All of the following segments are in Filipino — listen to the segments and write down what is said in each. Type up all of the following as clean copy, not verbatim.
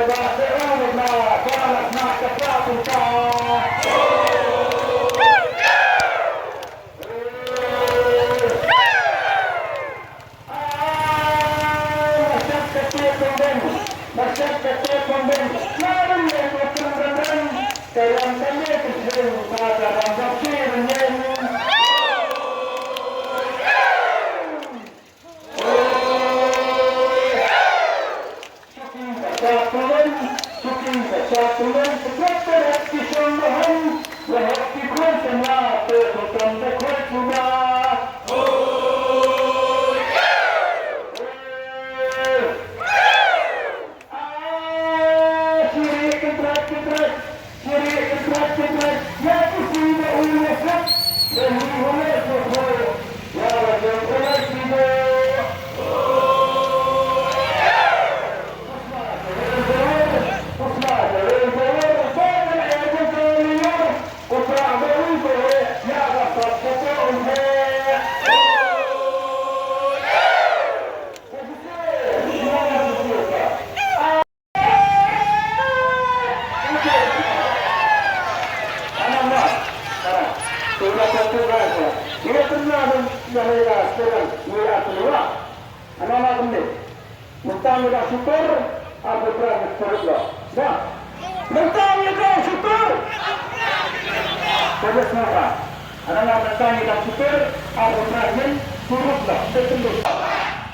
ويدافعون ما كانت هناك كافة. Masyarakat lalu yang berkembang dalam kami kesehatan pada bangsa Satuan sekitar hati sembahan Wahati kuat semua Terhutam kuat semua Mentang-mentang syukur, aku berani berdoa. Nah, mentang-mentang syukur, terus marah. Anak-anak mentang-mentang syukur, aku berani berdoa. Betul.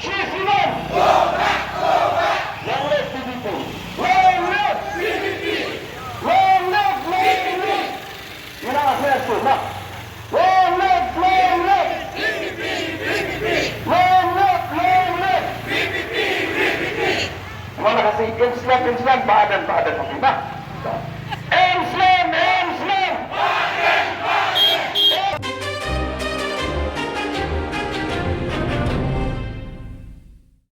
Syukuran. Yang lebih begitu. Long live. Mana saya tu? Nah. Long live. Terima kasih. Inslan badan.